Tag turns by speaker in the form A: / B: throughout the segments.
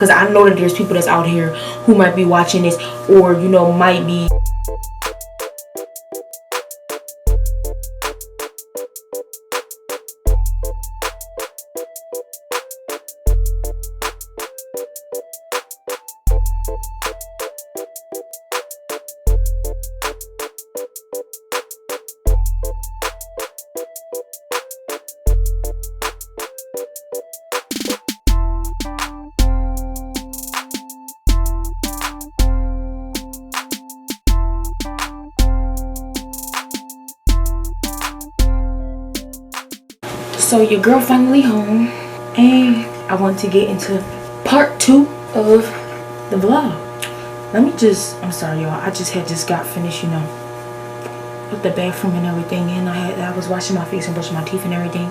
A: because I know that there's people that's out here who might be watching this, or you know, might be So your girl finally home, and I want to get into part 2 of the vlog. I'm sorry y'all, I just got finished, you know, with the bathroom and everything, and I was washing my face and brushing my teeth and everything,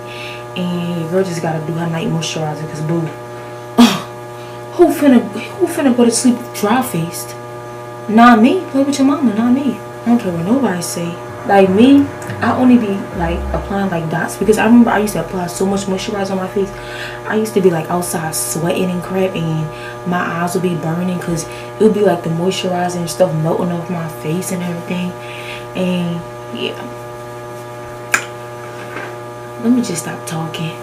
A: and your girl just gotta do her night moisturizer, cause boo, who finna go to sleep dry faced? Not me. Play with your mama, not me. I don't care what nobody say. Like me, I only be like applying like dots, because I remember I used to apply so much moisturizer on my face. I used to be like outside sweating and crap, and my eyes would be burning because it would be like the moisturizer and stuff melting off my face and everything. And yeah, let me just stop talking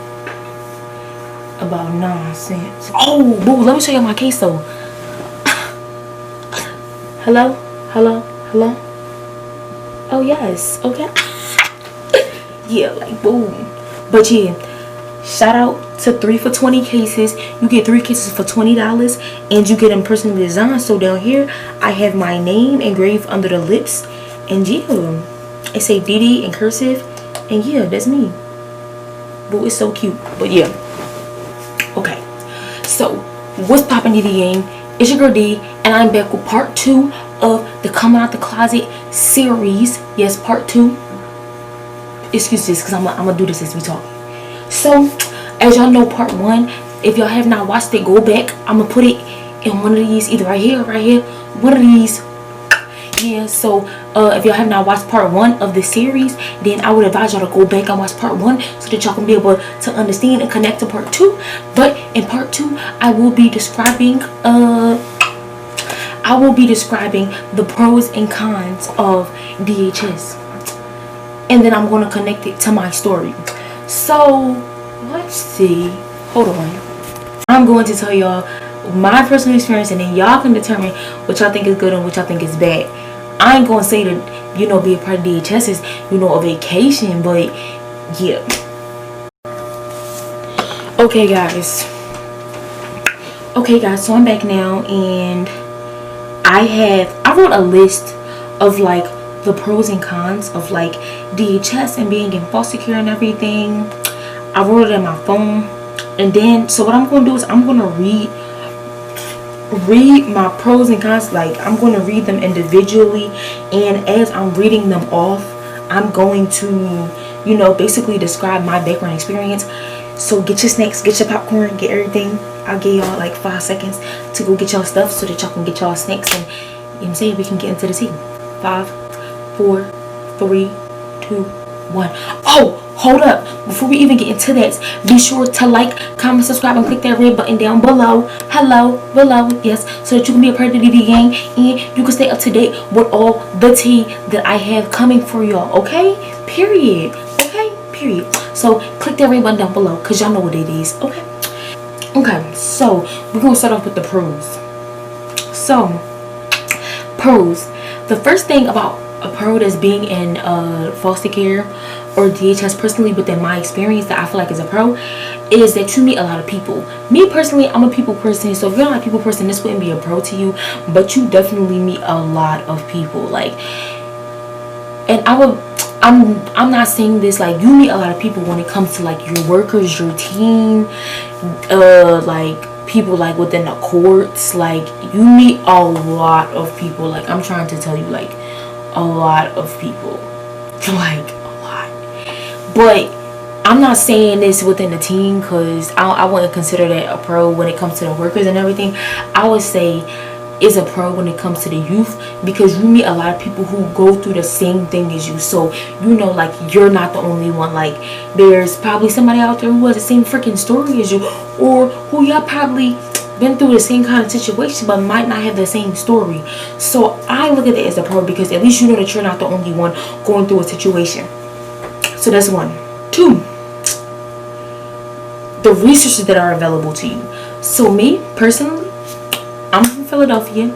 A: about nonsense. Oh boo, let me show you my case though. Hello, hello, hello. Oh yes, okay. Yeah, like boom. But yeah, shout out to 3 for $20 cases. You get 3 cases for $20, and you get them personally designed. So down here I have my name engraved under the lips, and yeah, it say Deedee in cursive, and yeah, that's me. Boo, it's so cute. But yeah, okay, so what's poppin', Deedee gang? It's your girl D, and I'm back with part 2 of the Coming Out the Closet series. Yes, part 2. Excuse this, because I'm gonna do this as we talk. So as y'all know, part 1, if y'all have not watched it, go back. I'm gonna put it in one of these, either right here or right here, one of these. Yeah, so if y'all have not watched part 1 of the series, then I would advise y'all to go back and watch part 1 so that y'all can be able to understand and connect to part 2. But in part 2, I will be describing the pros and cons of DHS, and then I'm going to connect it to my story. So let's see, hold on, I'm going to tell y'all my personal experience, and then y'all can determine what y'all think is good and what y'all think is bad. I ain't gonna say that, you know, be a part of DHS is, you know, a vacation, but yeah. Okay guys, so I'm back now, and I wrote a list of like the pros and cons of like DHS and being in foster care and everything. I wrote it in my phone, and then so what I'm going to do is I'm going to read my pros and cons. Like I'm going to read them individually, and as I'm reading them off, I'm going to, you know, basically describe my background experience. So get your snacks, get your popcorn, get everything. I'll give y'all like 5 seconds to go get y'all stuff so that y'all can get y'all snacks, and you know what I'm saying, we can get into the scene. 5, 4, 3, 2, 1. Oh, hold up, before we even get into that, be sure to like, comment, subscribe, and click that red button down below. Hello, below, yes, so that you can be a part of the Deedee gang, and you can stay up to date with all the tea that I have coming for y'all. Okay, period. Okay, period. So click that red button down below, because y'all know what it is. Okay, so we're gonna start off with the pros. So pros, the first thing about a pro that's being in foster care or DHS personally, within my experience, that I feel like is a pro, is that you meet a lot of people. Me personally, I'm a people person, so if you're not a people person, this wouldn't be a pro to you, but you definitely meet a lot of people. Like, and I'm not saying this, like, you meet a lot of people when it comes to like your workers, your team, like people like within the courts. Like you meet a lot of people. Like I'm trying to tell you, like a lot of people, like a lot. But I'm not saying this within the team, because I wouldn't consider that a pro when it comes to the workers and everything. I would say is a pro when it comes to the youth, because you meet a lot of people who go through the same thing as you. So you know, like, you're not the only one. Like there's probably somebody out there who has the same freaking story as you, or who y'all probably been through the same kind of situation but might not have the same story. So I look at it as a pro, because at least you know that you're not the only one going through a situation. So that's 1. 2, the resources that are available to you. So me personally, I'm from Philadelphia,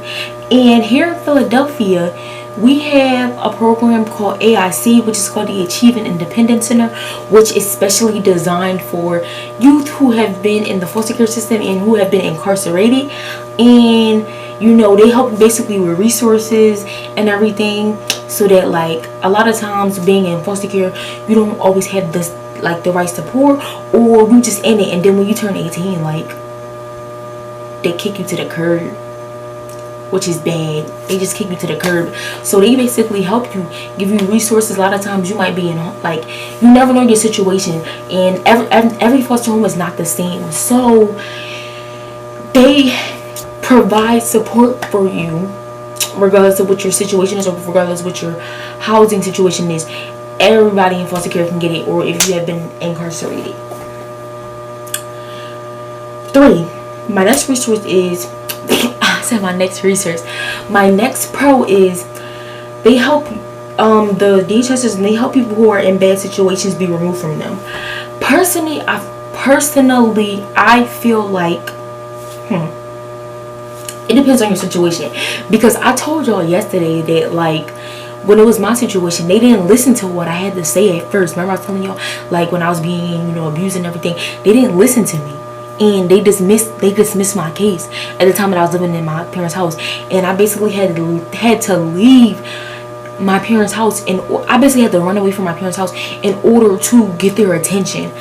A: and here in Philadelphia we have a program called AIC, which is called the Achieving Independence Center, which is specially designed for youth who have been in the foster care system and who have been incarcerated. And you know, they help basically with resources and everything, so that like a lot of times being in foster care, you don't always have this like the right support, or you just in it, and then when you turn 18, like they kick you to the curb, which is bad. They just kick you to the curb. So they basically help you, give you resources. A lot of times you might be in, like, you never know your situation, and every foster home is not the same. So they provide support for you regardless of what your situation is, or regardless of what your housing situation is. Everybody in foster care can get it, or if you have been incarcerated. 3, my next resource is my next pro is they help the DHSs, and they help people who are in bad situations be removed from them. Personally, I feel like it depends on your situation, because I told y'all yesterday that like when it was my situation, they didn't listen to what I had to say at first. Remember I was telling y'all, like when I was being, you know, abused and everything, they didn't listen to me. And they dismissed my case at the time that I was living in my parents' house, and I basically had to leave my parents' house, and I basically had to run away from my parents' house in order to get their attention.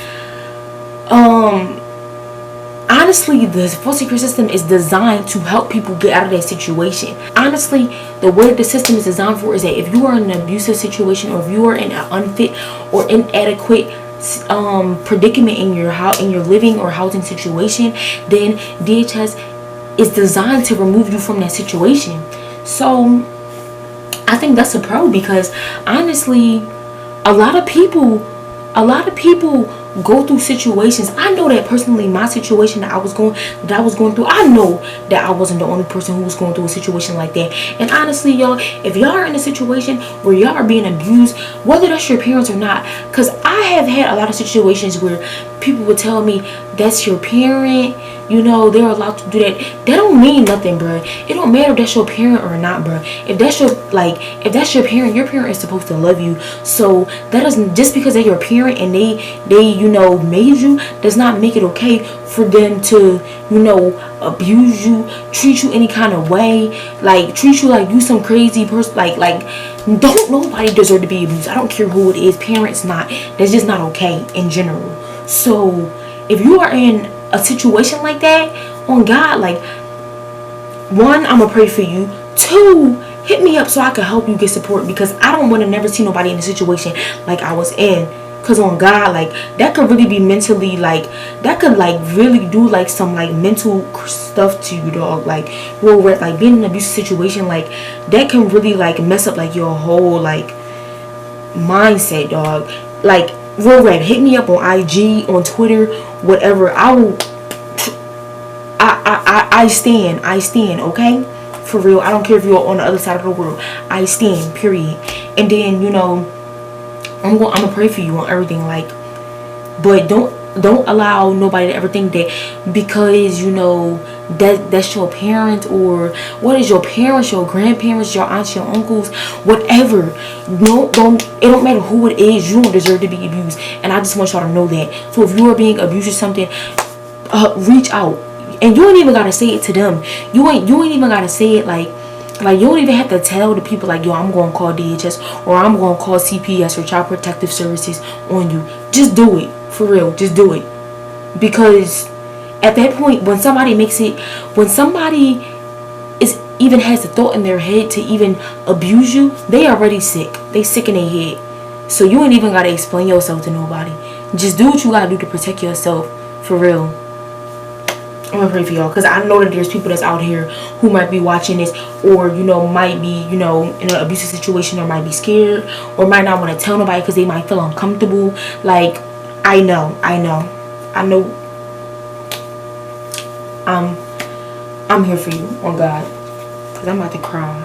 A: Honestly, the foster care system is designed to help people get out of that situation. Honestly, the way the system is designed for is that if you are in an abusive situation, or if you are in an unfit or inadequate predicament in your living or housing situation, then DHS is designed to remove you from that situation. So I think that's a pro, because honestly, a lot of people go through situations. I know that personally, my situation that I was going through, I know that I wasn't the only person who was going through a situation like that. And honestly, y'all, if y'all are in a situation where y'all are being abused, whether that's your parents or not, because I have had a lot of situations where people would tell me that's your parent, you know, they're allowed to do that. That don't mean nothing, bruh. It don't matter if that's your parent or not, bruh. If that's your parent, your parent is supposed to love you. So that doesn't, just because they're your parent and they you know made you, does not make it okay for them to, you know, abuse you, treat you any kind of way, like treat you like you some crazy person. Like don't nobody deserve to be abused. I don't care who it is, parents not. That's just not okay in general. So if you are in a situation like that, on God, like, 1, I'm gonna pray for you. 2, hit me up so I can help you get support, because I don't want to never see nobody in a situation like I was in. Because on God, like, that could really be mentally, like, that could like really do like some like mental stuff to you, dog. Like, real rap, like being in an abusive situation, like that can really like mess up like your whole like mindset, dog. Like, real rap, hit me up on IG, on Twitter, whatever. I stand, okay? For real. I don't care if you're on the other side of the world. I stand, period. And then, you know, I'm gonna pray for you on everything, like, but don't allow nobody to ever think that because, you know, that's your parent, or what is your parents, your grandparents, your aunts, your uncles, whatever. No, it don't matter who it is, you don't deserve to be abused. And I just want y'all to know that. So if you are being abused or something, reach out. And you ain't even gotta say it to them. You ain't even gotta say it like you don't even have to tell the people like, yo, I'm gonna call DHS, or I'm gonna call CPS or Child Protective Services on you. Just do it. For real, just do it. Because at that point, when somebody even has the thought in their head to even abuse you, they already sick. They sick in their head. So you ain't even gotta explain yourself to nobody. Just do what you gotta do to protect yourself. For real. I'm gonna pray for y'all, because I know that there's people that's out here who might be watching this, or, you know, might be, you know, in an abusive situation, or might be scared, or might not want to tell nobody because they might feel uncomfortable. Like, I know I'm here for you, on God. Because I'm about to cry.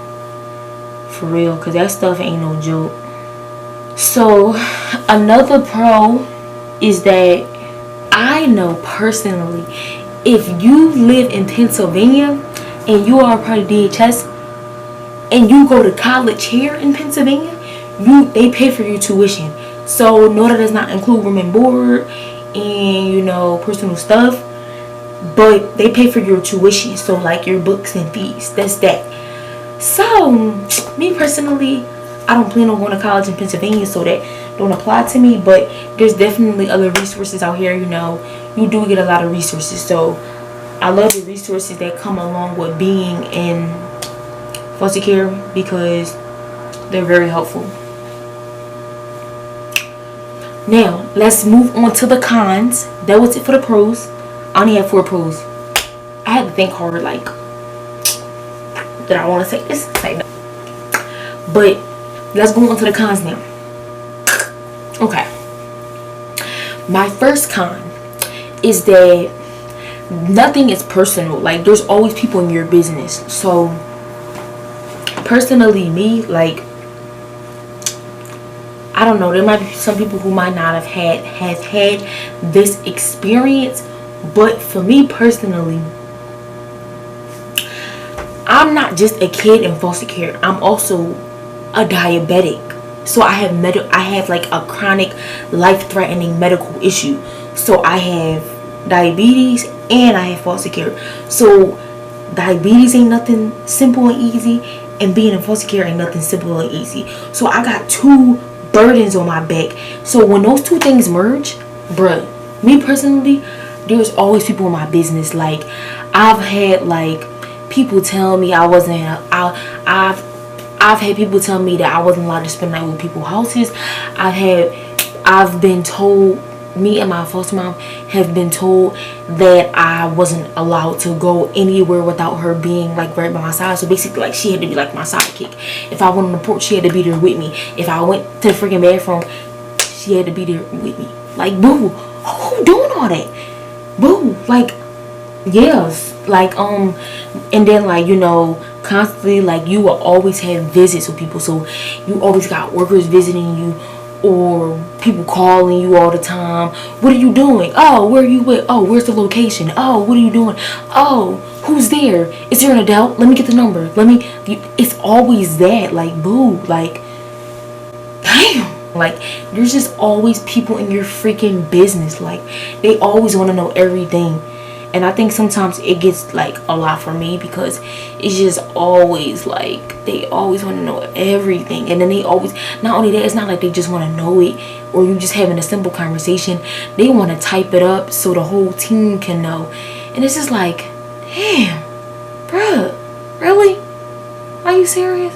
A: For real. Because that stuff ain't no joke. So, another pro is that I know personally, if you live in Pennsylvania and you are a part of DHS and you go to college here in Pennsylvania, they pay for your tuition. So no, that does not include room and board and, you know, personal stuff, but they pay for your tuition. So like your books and fees, that's that. So me personally, I don't plan on going to college in Pennsylvania, so that don't apply to me. But there's definitely other resources out here. You know, you do get a lot of resources. So I love the resources that come along with being in foster care because they're very helpful. Now let's move on to the cons. That was it for the pros. I only have 4 pros. I had to think hard, like, did I want to say this? Say no. But let's go on to the cons now. Okay. My first con is that nothing is personal. Like, there's always people in your business. So personally, me, like, I don't know, there might be some people who might not have had this experience, but for me personally, I'm not just a kid in foster care. I'm also a diabetic. So I have like a chronic, life-threatening medical issue. So I have diabetes and I have foster care. So diabetes ain't nothing simple and easy, and being in foster care ain't nothing simple and easy. So I got 2 burdens on my back. So when those 2 things merge, bruh, me personally, there's always people in my business. Like, I've had like people tell me I wasn't, I've had people tell me that I wasn't allowed to spend the night with people's houses. I've been told, me and my foster mom have been told that I wasn't allowed to go anywhere without her being like right by my side. So basically, like, she had to be like my sidekick. If I went on the porch, she had to be there with me. If I went to the freaking bathroom, she had to be there with me. Like, boo, who doing all that? Boo, like, yes, like, and then, like, you know, constantly, like, you will always have visits with people. So you always got workers visiting you, or people calling you all the time. What are you doing? Oh, where are you with? Oh, where's the location? Oh, what are you doing? Oh, who's there? Is there an adult? Let me get the number. It's always that. Like, boo, like, damn. Like, there's just always people in your freaking business. Like, they always want to know everything. And I think sometimes it gets like a lot for me, because it's just always like they always want to know everything. And then they always, not only that, it's not like they just want to know it, or you just having a simple conversation. They want to type it up so the whole team can know. And it's just like, damn, bruh, really? Are you serious?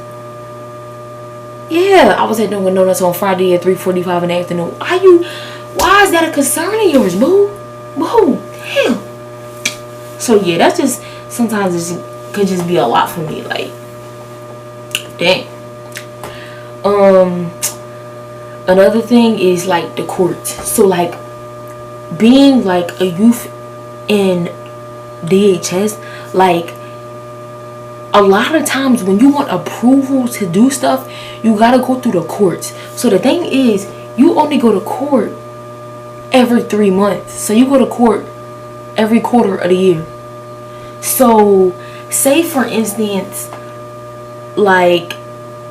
A: Yeah, I was at Dunkin' Donuts on Friday at 3:45 in the afternoon. Why is that a concern of yours, boo? Boo, damn. So yeah, that's just, sometimes it could just be a lot for me. Like, dang. Another thing is like the courts. So like, being like a youth in DHS, like, a lot of times when you want approval to do stuff, you gotta go through the courts. So the thing is, you only go to court every 3 months. So you go to court every quarter of the year. So say for instance, like,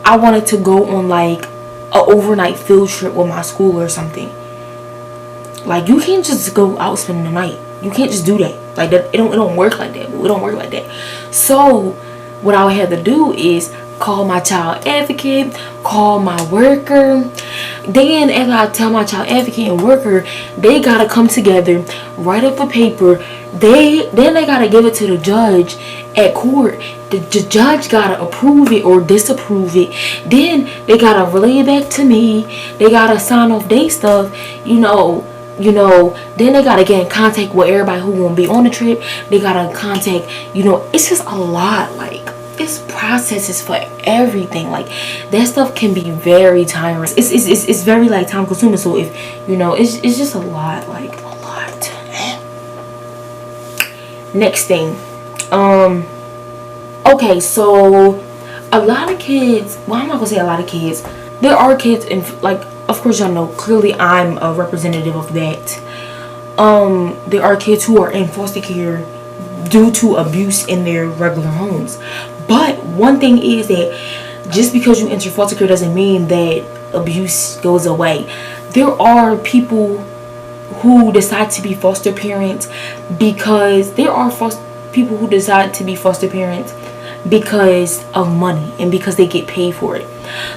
A: I wanted to go on like a overnight field trip with my school or something. Like, you can't just go out spending the night. You can't just do that. Like, that, it don't work like that. It don't work like that. So what I would have to do is call my child advocate, call my worker. Then as I tell my child advocate and worker, they gotta come together, write up a paper. Then they gotta give it to the judge at court. The judge gotta approve it or disapprove it. Then they gotta relay it back to me. They gotta sign off their stuff, you know, then they gotta get in contact with everybody who won't be on the trip. They gotta contact, it's just a lot. Like, it's processes for everything. Like, that stuff can be very tiring. It's very like time consuming. So if it's just a lot. Like, a lot. Next thing, Okay, so a lot of kids, well, I'm not gonna say a lot of kids, there are kids, and like, of course y'all know, clearly I'm a representative of that. There are kids who are in foster care due to abuse in their regular homes. But one thing is that just because you enter foster care doesn't mean that abuse goes away. There are people who decide to be foster parents because people who decide to be foster parents because of money and because they get paid for it.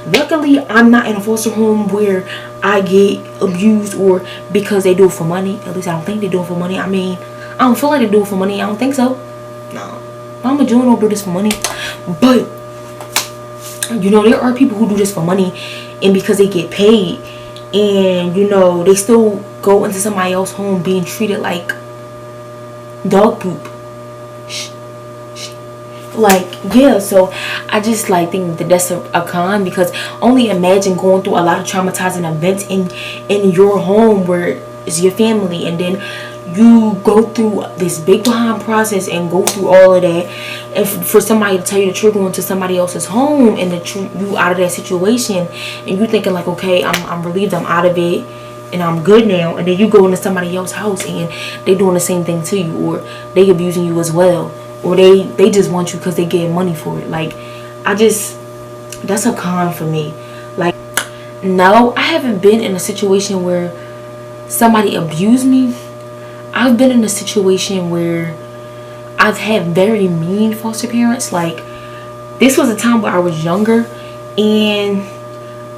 A: Luckily, I'm not in a foster home where I get abused or because they do it for money. At least I don't think they do it for money. I mean, I don't feel like they do it for money. I don't think so. No, Mama June don't do this for money. But you know, there are people who do this for money and because they get paid, and you know, they still go into somebody else's home being treated like dog poop. Like, yeah, so I just like think that that's a con, because only imagine going through a lot of traumatizing events in your home where it's your family, and then you go through this big behind process and go through all of that, and for somebody to tell you that you're going to somebody else's home and that you out of that situation, and you thinking like, okay, I'm relieved, I'm out of it and I'm good now, and then you go into somebody else's house and they doing the same thing to you, or they abusing you as well, or they just want you because they get money for it. Like, that's a con for me. Like, no, I haven't been in a situation where somebody abused me. I've been in a situation where I've had very mean foster parents. Like, this was a time where I was younger, and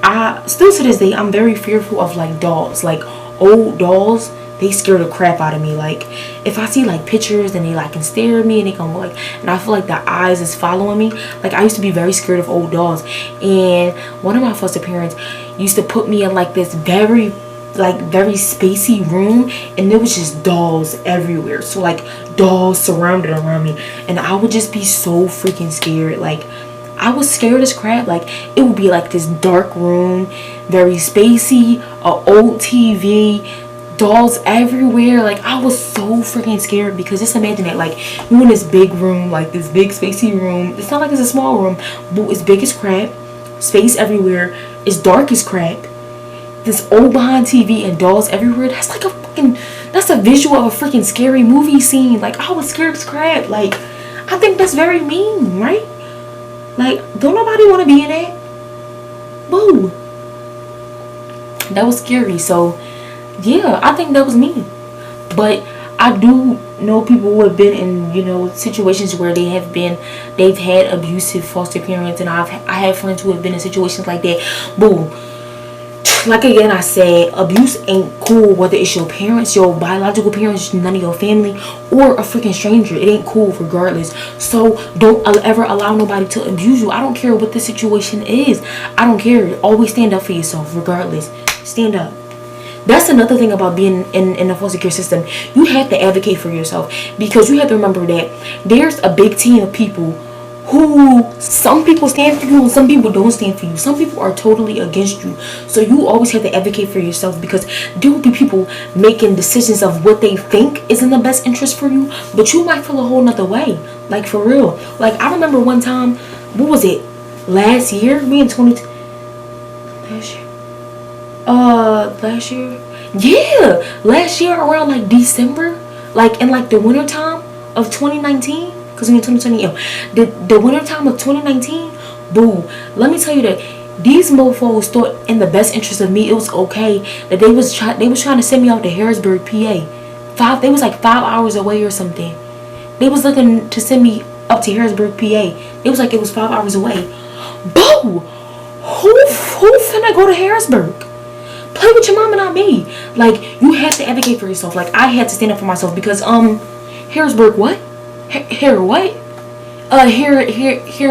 A: I still to this day I'm very fearful of like dolls, like old dolls. They scare the crap out of me. Like, if I see like pictures and they like can stare at me and they come like, and I feel like the eyes is following me. Like, I used to be very scared of old dolls, and one of my foster parents used to put me in like this very spacey room, and there was just dolls everywhere. So like dolls surrounded around me, and I would just be so freaking scared. Like, I was scared as crap. Like, it would be like this dark room, very spacey, a old TV, dolls everywhere. Like, I was so freaking scared, because just imagine that, like, you're in this big room, like this big spacey room. It's not like it's a small room, but it's big as crap, space everywhere, it's dark as crap, this old behind TV and dolls everywhere. That's like that's a visual of a freaking scary movie scene. Like, I was scared as crap. Like, I think that's very mean, right? Like, don't nobody want to be in that? Boo. That was scary. So yeah, I think that was me. But I do know people who have been in, you know, situations where they've had abusive foster parents, and I have friends who have been in situations like that. Boo. Like, again, I said, abuse ain't cool, whether it's your parents, your biological parents, none of your family, or a freaking stranger. It ain't cool regardless. So don't ever allow nobody to abuse you. I don't care what the situation is. I don't care. Always stand up for yourself regardless. Stand up. That's another thing about being in the foster care system. You have to advocate for yourself, because you have to remember that there's a big team of people who, some people stand for you and some people don't stand for you. Some people are totally against you. So you always have to advocate for yourself, because there will be people making decisions of what they think is in the best interest for you, but you might feel a whole nother way. Like, for real. Like, I remember one time, what was it, last year? Last year around like December, like in like the winter time of 2019, because we in 2020, the winter time of 2019. Boo, let me tell you that these mofos thought in the best interest of me it was okay that they was trying to send me out to Harrisburg, PA. They was like 5 hours away or something. They was looking to send me up to Harrisburg, PA. It was like it was 5 hours away. Boo, who finna go to Harrisburg? Play with your mama, not me. Like, you have to advocate for yourself. Like, I had to stand up for myself, because Harrisburg what? Here in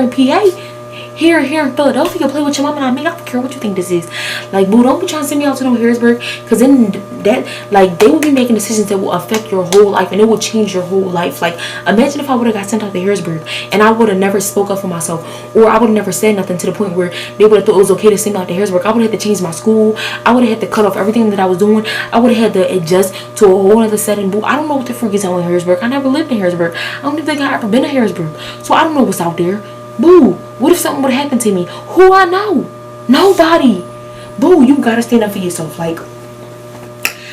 A: PA? here in Philadelphia, play with your mom and I mean, I don't care what you think this is. Like, boo, don't be trying to send me out to no Harrisburg, because then that, like, they will be making decisions that will affect your whole life, and it will change your whole life. Like, imagine if I would have got sent out to Harrisburg and I would have never spoke up for myself, or I would have never said nothing to the point where they would have thought it was okay to send me out to Harrisburg. I would have had to change my school. I would have had to cut off everything that I was doing. I would have had to adjust to a whole other setting. Boo, I don't know what the freak is out in Harrisburg. I never lived in Harrisburg. I don't even think I ever been to Harrisburg, so I don't know what's out there. Boo, what if something would have happened to me? Who I know? Nobody. Boo, you gotta stand up for yourself. Like,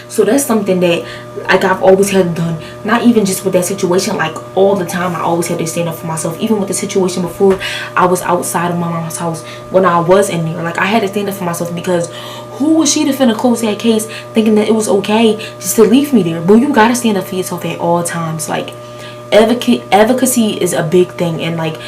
A: so that's something that, like, I've always had done. Not even just with that situation, like, all the time I always had to stand up for myself. Even with the situation before I was outside of my mama's house, when I was in there, like, I had to stand up for myself, because who was she to finna close that case thinking that it was okay just to leave me there? Boo, you gotta stand up for yourself at all times. Like, advocacy is a big thing. And, like,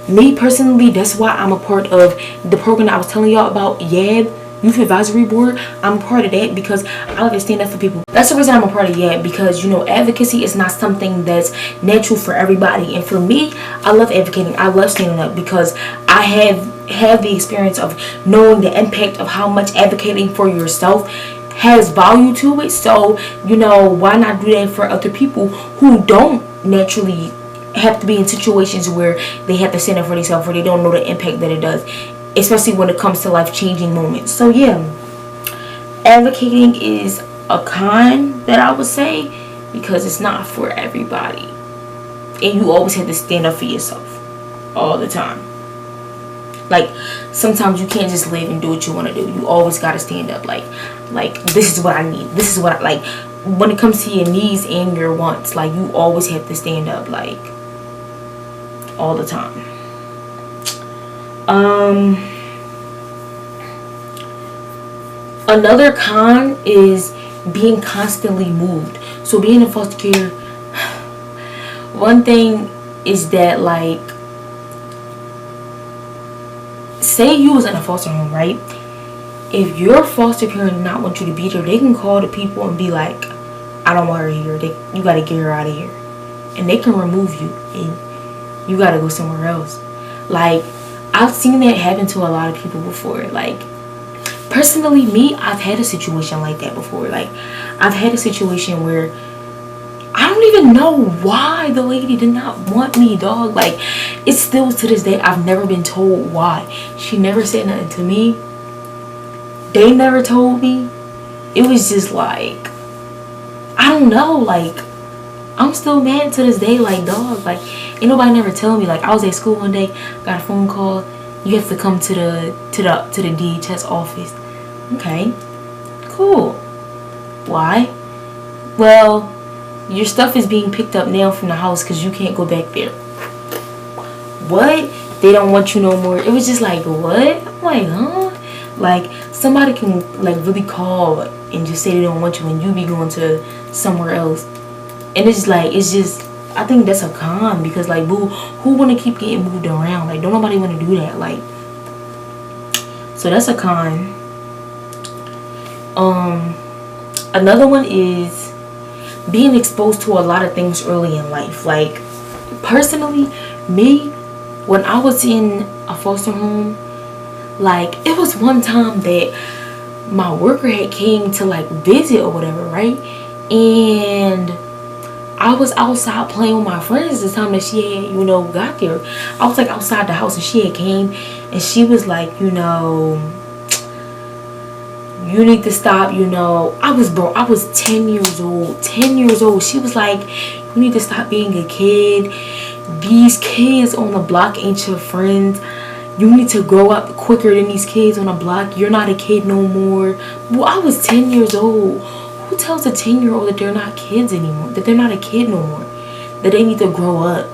A: me personally, that's why I'm a part of the program that I was telling y'all about, YAB, Youth Advisory Board. I'm a part of that because I like to stand up for people. That's the reason I'm a part of YAB, because, you know, advocacy is not something that's natural for everybody. And for me, I love advocating. I love standing up, because I have the experience of knowing the impact of how much advocating for yourself has value to it. So, you know, why not do that for other people who don't naturally have to be in situations where they have to stand up for themselves, or they don't know the impact that it does, especially when it comes to life-changing moments. So yeah, advocating is a con that I would say, because it's not for everybody, and you always have to stand up for yourself all the time. Like, sometimes you can't just live and do what you want to do. You always got to stand up. Like this is what I need. This is what I like. When it comes to your needs and your wants, like, you always have to stand up, like, all the time. Another con is being constantly moved. So being in foster care, one thing is that, like, say you was in a foster home, right? If your foster parent did not want you to be there, they can call the people and be like, I don't want her here. You gotta get her out of here. And they can remove you, and you gotta go somewhere else. Like, I've seen that happen to a lot of people before. Like, personally, me, I've had a situation like that before. Like, I've had a situation where I don't even know why the lady did not want me, dog. Like, it's still to this day, I've never been told why. She never said nothing to me. They never told me. It was just like, I don't know. Like, I'm still mad to this day. Like, dog, like, ain't nobody never tell me. Like, I was at school one day, got a phone call, you have to come to the DHS office. Okay, cool. Why? Well, your stuff is being picked up now from the house because you can't go back there. What? They don't want you no more. It was just like, what? I'm like, huh? Like, somebody can, like, really call and just say they don't want you and you be going to somewhere else. And it's like, it's just, I think that's a con, because, like, boo, who want to keep getting moved around? Like, don't nobody want to do that. Like, so that's a con. Another one is being exposed to a lot of things early in life. Like, personally, me, when I was in a foster home, like, it was one time that my worker had came to, like, visit or whatever, right? And I was outside playing with my friends the time that she had, you know, got there. I was, like, outside the house, and she had came, and she was like, you know, you need to stop, you know. I was 10 years old. 10 years old. She was like, you need to stop being a kid. These kids on the block ain't your friends. You need to grow up quicker than these kids on the block. You're not a kid no more. Well, I was 10 years old. Who tells a 10-year-old that they're not kids anymore? That they're not a kid no more? That they need to grow up?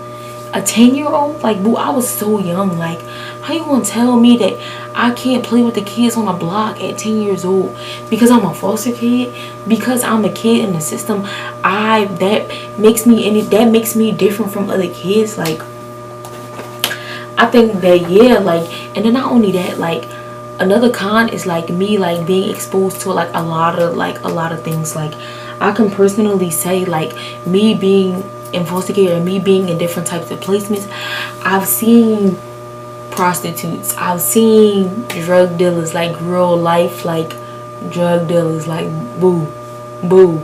A: A 10-year-old? Like, boo, I was so young. Like, how you gonna tell me that I can't play with the kids on the block at 10 years old because I'm a foster kid? Because I'm a kid in the system, that makes me different from other kids? Like, I think that, yeah, like, and then not only that, like, another con is, like, me, like, being exposed to, like, a lot of things. Like, I can personally say, like, me being in foster care and me being in different types of placements, I've seen prostitutes. I've seen drug dealers, like real life, like drug dealers, like boo, boo.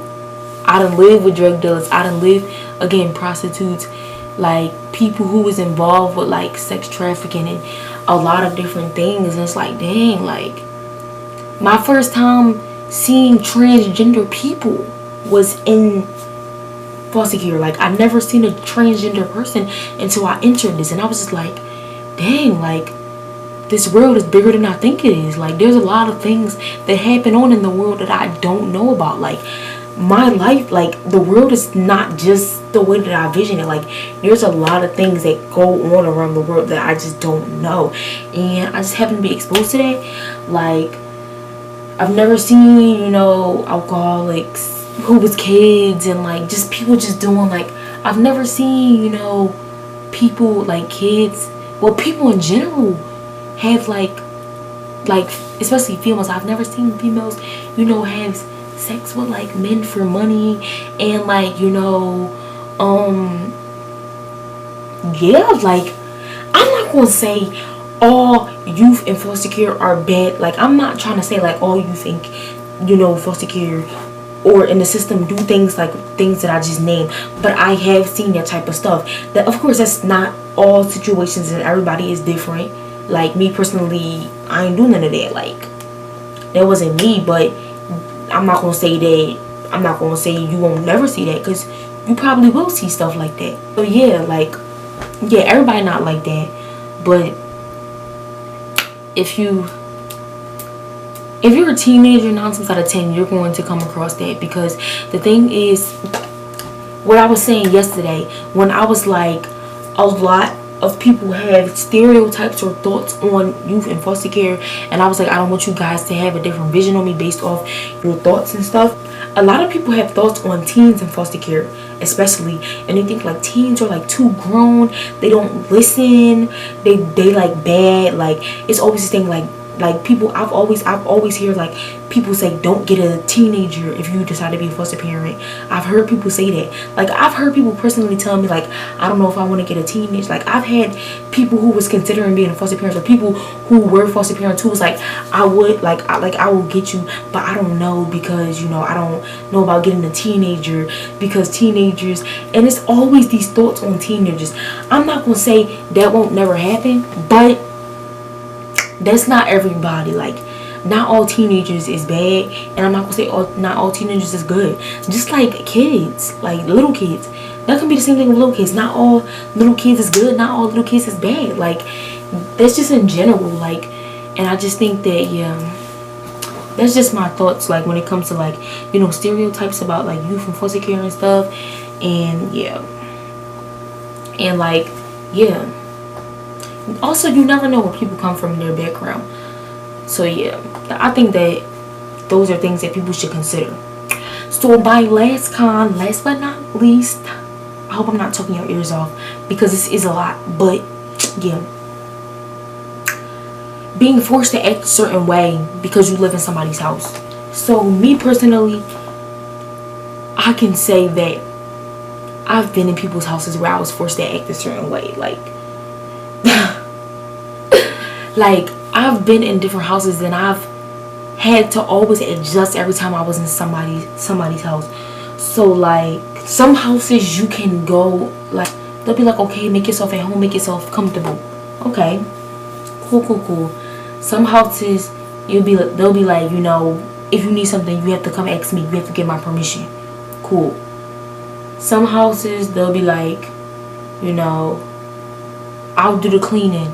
A: I done live with drug dealers. I done live, again, prostitutes, like people who was involved with like sex trafficking and a lot of different things. And it's like, dang, like my first time seeing transgender people was in foster care. Like I never seen a transgender person until I entered this, and I was just like, dang, like this world is bigger than I think it is. Like there's a lot of things that happen on in the world that I don't know about. Like my life, like the world is not just the way that I vision it. Like there's a lot of things that go on around the world that I just don't know, and I just happen to be exposed to that. Like I've never seen, you know, alcoholics who was kids, and like just people just doing, like I've never seen, you know, people like kids, well, people in general have like especially females. I've never seen females, you know, have sex with like men for money, and like, you know, yeah, like I'm not gonna say all youth in foster care are bad. Like I'm not trying to say like all youth in, you know, foster care or in the system do things like things that I just named, but I have seen that type of stuff. That of course that's not all situations and everybody is different. Like me personally, I ain't do none of that. Like that wasn't me, but I'm not gonna say that, I'm not gonna say you won't never see that, because you probably will see stuff like that. So yeah, like yeah, everybody not like that, but if you're a teenager, 9 times out of 10 you're going to come across that. Because the thing is, what I was saying yesterday, when I was like, a lot of people have stereotypes or thoughts on youth in foster care, and I was like, I don't want you guys to have a different vision on me based off your thoughts and stuff. A lot of people have thoughts on teens in foster care especially, and they think like teens are like too grown, they don't listen, they like bad. Like it's always this thing, like people, I've always heard like people say don't get a teenager if you decide to be a foster parent. I've heard people say that. Like I've heard people personally tell me like, I don't know if I want to get a teenager. Like I've had people who was considering being a foster parent, or people who were foster parents who was like, I will get you, but I don't know, because you know I don't know about getting a teenager, because teenagers, and it's always these thoughts on teenagers. I'm not gonna say that won't never happen, but that's not everybody. Like not all teenagers is bad, and I'm not gonna say not all teenagers is good. Just like kids, like little kids, that can be the same thing with little kids. Not all little kids is good, not all little kids is bad. Like that's just in general. Like, and I just think that, yeah, that's just my thoughts, like when it comes to like, you know, stereotypes about like youth and foster care and stuff. And yeah, and like, yeah, also you never know where people come from in their background. So yeah, I think that those are things that people should consider. So my last but not least, I hope I'm not talking your ears off, because this is a lot, but yeah, being forced to act a certain way because you live in somebody's house. So me personally, I can say that I've been in people's houses where I was forced to act a certain way. Like like I've been in different houses and I've had to always adjust every time I was in somebody's house. So like some houses you can go, like they'll be like, okay, make yourself at home, make yourself comfortable. Okay, cool. Some houses they'll be like, you know, if you need something you have to come ask me, you have to get my permission. Cool. Some houses they'll be like, you know, I'll do the cleaning,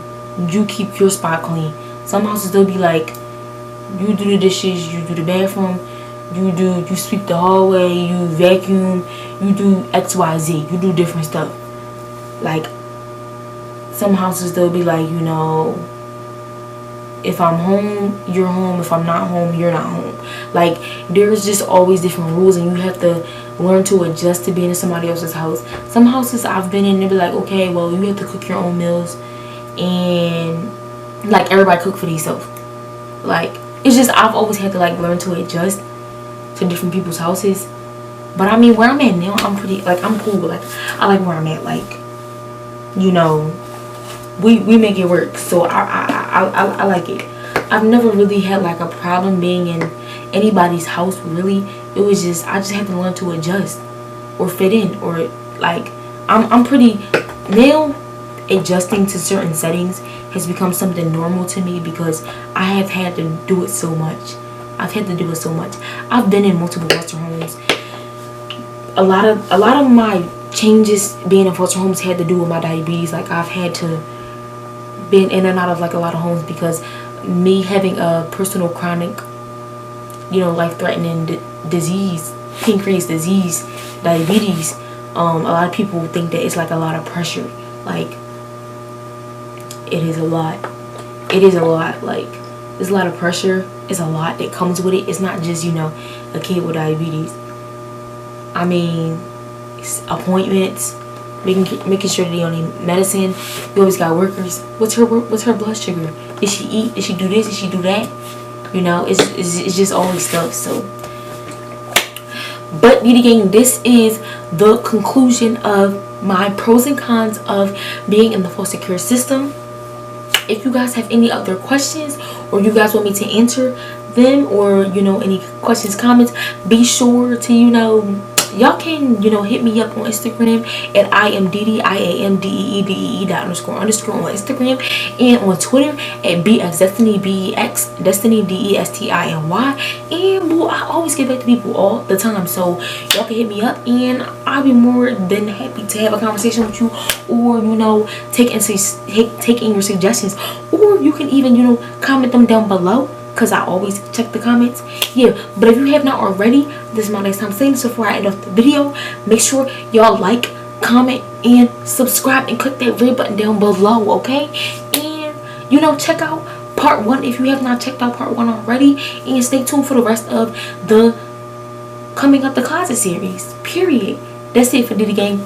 A: you keep your spot clean. Some houses they'll be like, you do the dishes, you do the bathroom, you sweep the hallway, you vacuum, you do XYZ, you do different stuff. Like some houses they'll be like, you know, if I'm home, you're home. If I'm not home, you're not home. Like there's just always different rules, and you have to learn to adjust to being in somebody else's house. Some houses I've been in, they'll be like, okay, well you have to cook your own meals, and like everybody cook for themselves. Like it's just, I've always had to like learn to adjust to different people's houses. But I mean, where I'm at now, I'm pretty, like I'm cool. Like I like where I'm at. Like, you know, we make it work. So I like it. I've never really had like a problem being in anybody's house, really. It was just, I just had to learn to adjust or fit in, or like I'm pretty now. Adjusting to certain settings has become something normal to me because I have had to do it so much. I've been in multiple foster homes. A lot of my changes being in foster homes had to do with my diabetes. Like, I've had to been in and out of like a lot of homes because me having a personal chronic, life-threatening disease, pancreas disease, diabetes. A lot of people think that it's like a lot of pressure. Like, it is a lot. Like, there's a lot of pressure. It's a lot that comes with it. It's not just, a kid with diabetes. I mean, it's appointments, making sure that they on their medicine. You always got workers. What's her blood sugar? Did she eat? Did she do this? Did she do that? It's just always stuff. So, but Deedee Gang, this is the conclusion of my pros and cons of being in the foster care system. If you guys have any other questions, or you guys want me to answer them, or any questions, comments, be sure to y'all can hit me up on Instagram at I am Deedee, IAMDEEDEE __ on Instagram, and on Twitter at BXDestiny, BEX Destiny, DESTINY. And boo, I always get back to people all the time, so y'all can hit me up and I'll be more than happy to have a conversation with you, or taking your suggestions, or you can even comment them down below, because I always check the comments. Yeah, but if you have not already, this is my next time saying this before I end off the video. Make sure y'all like, comment, and subscribe, and click that red button down below, okay? And check out part 1 if you have not checked out part 1 already, and stay tuned for the rest of the Coming Up the Closet series. Period. That's it for Deedee Gang.